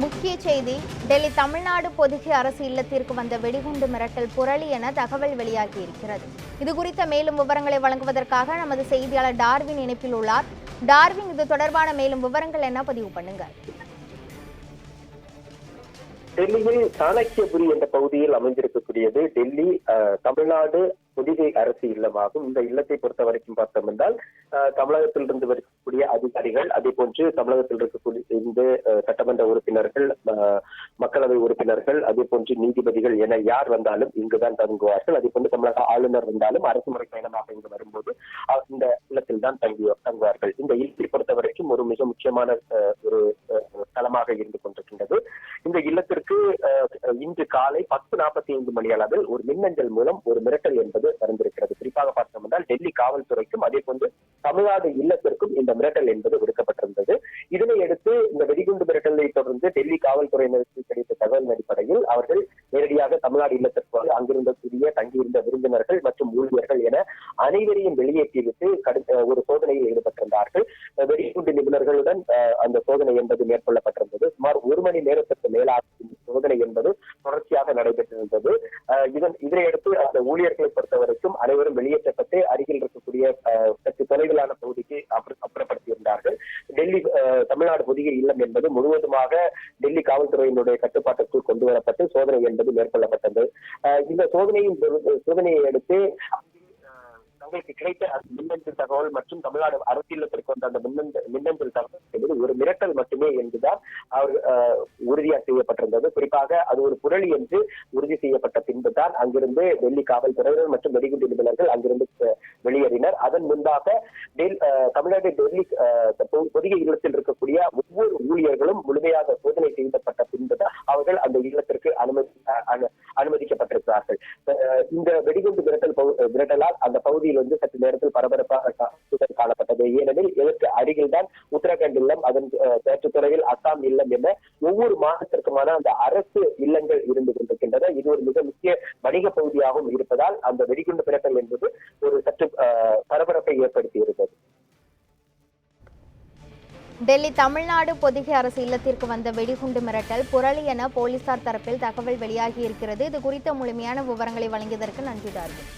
முக்கிய செய்தி டெல்லி தமிழ்நாடு பொதிகை அரசு இல்லத்திற்கு வந்த வெடிகுண்டு மிரட்டல் புரளி என தகவல் வெளியாகியிருக்கிறது. இதுகுறித்த மேலும் விவரங்களை வழங்குவதற்காக நமது செய்தியாளர் டார்வின் இணைப்பில் உள்ளார். டார்வின், இது தொடர்பான மேலும் விவரங்கள் என்ன பதிவு பண்ணுங்க. டெல்லியில் சாணக்கியபுரி என்ற பகுதியில் அமைந்திருக்கக்கூடியது டெல்லி தமிழ்நாடு பொதிகை அரசு இல்லமாகும். இந்த இல்லத்தை பொறுத்த வரைக்கும் பார்த்தோம் என்றால் தமிழகத்தில் இருந்து இருக்கக்கூடிய அதிகாரிகள், அதே போன்று தமிழகத்தில் இருக்கக்கூடிய இந்த சட்டமன்ற உறுப்பினர்கள், மக்களவை உறுப்பினர்கள், அதே போன்று நீதிபதிகள் என யார் வந்தாலும் இங்குதான் தங்குவார்கள். அதே போன்று தமிழக ஆளுநர் வந்தாலும் அரசு முறை பயணமாக இங்கு வரும்போது இந்த இல்லத்தில் தான் தங்குவார்கள். இந்த இல்லத்தை பொறுத்த வரைக்கும் ஒரு மிக முக்கியமான ஒரு தளமாக இருந்து கொண்டிருக்கின்றது. இந்த இல்லத்திற்கு இன்று காலை 10:45 மணி அளவில் ஒரு மின்னஞ்சல் மூலம் ஒரு மிரட்டல் என்பது வந்திருக்கிறது. குறிப்பாக பார்த்தோம் என்றால் டெல்லி காவல்துறைக்கும் அதே போன்று தமிழ்நாடு இல்லத்திற்கும் இந்த மிரட்டல் என்பது விடுக்கப்பட்டிருந்தது. இதனை அடுத்து இந்த வெடிகுண்டு மிரட்டலை தொடர்ந்து டெல்லி காவல்துறையினருக்கு கிடைத்த தகவல் அடிப்படையில் அவர்கள் நேரடியாக தமிழ்நாடு இல்லத்திற்கு அங்கிருந்தக்கூடிய தங்கியிருந்த விருந்தினர்கள் மற்றும் ஊழியர்கள் என அனைவரையும் வெளியேற்றிவிட்டு ஒரு சோதனையில் ஈடுபட்டிருந்தார்கள். வெடிகுண்டு நிபுணர்களுடன் அந்த சோதனை என்பது மேற்கொள்ளப்பட்டிருந்தது. சுமார் 1 மணி நேரத்திற்கு மேலாக சோதனை என்பது தொடர்ச்சியாக நடைபெற்றிருந்தது. இதனையடுத்து அந்த ஊழியர்களை பொறுத்த வரைக்கும் அனைவரும் வெளியேற்றப்பட்டு அருகில் இருக்கக்கூடிய சற்று தொலைவிலான பகுதிக்கு அப்புறப்படுத்தியிருந்தார்கள். டெல்லி தமிழ்நாடு பொதிகை இல்லம் என்பது முழுவதுமாக டெல்லி காவல்துறையினுடைய கட்டுப்பாட்டுக்குள் கொண்டு வரப்பட்டு சோதனை என்பது மேற்கொள்ளப்பட்டது. இந்த சோதனையை அடுத்து தங்களுக்கு கிடைத்த மின்னஞ்சல் தகவல் மற்றும் தமிழ்நாடு அரசியலத்திற்கு வந்த அந்த மின்னஞ்சல் தகவல் என்பது ஒரு மிரட்டல் மட்டுமே என்றுதான் அவர் உறுதியாக செய்யப்பட்டிருந்தது. குறிப்பாக அது ஒரு புரளி என்று உறுதி செய்யப்பட்ட பின்புதான் அங்கிருந்து டெல்லி காவல்துறையினர் மற்றும் வெடிகுண்டு நிபுணர்கள் அங்கிருந்து வெளியேறினர். அதன் முன்பாக தமிழ்நாடு டெல்லி பொதிகை இல்லத்தில் இருக்கக்கூடிய ஒவ்வொரு ஊழியர்களும் முழுமையாக சோதனை செய்யப்பட்ட பின்புதான் அவர்கள் அந்த இல்லத்திற்கு அனுமதிக்கப்பட்டிருக்கிறார்கள். இந்த வெடிகுண்டு மிரட்டலால் அந்த பகுதியில் சற்று நேரத்தில் பரபரப்பாக காணப்பட்டது. ஏனெனில் இதற்கு அருகில் தான் உத்தரகாண்ட் இல்லம், அதன் சற்று தொலைவில் அசாம் இல்லம் என ஒவ்வொரு மாநிலத்திற்குமான அந்த அரசு இல்லங்கள் இருந்து கொண்டிருக்கின்றன. இது ஒரு மிக முக்கிய வணிக பகுதியாகவும் இருப்பதால் அந்த வெடிகுண்டு மிரட்டல் என்பது ஒரு சற்று பரபரப்பை ஏற்படுத்தி இருந்தது. டெல்லி தமிழ்நாடு பொதிகை அரசு இல்லத்திற்கு வந்த வெடிகுண்டு மிரட்டல் புரளி என போலீசார் தரப்பில் தகவல் வெளியாகி இருக்கிறது. இது குறித்த முழுமையான விவரங்களை வழங்கியதற்கு நன்றி டார்வின்.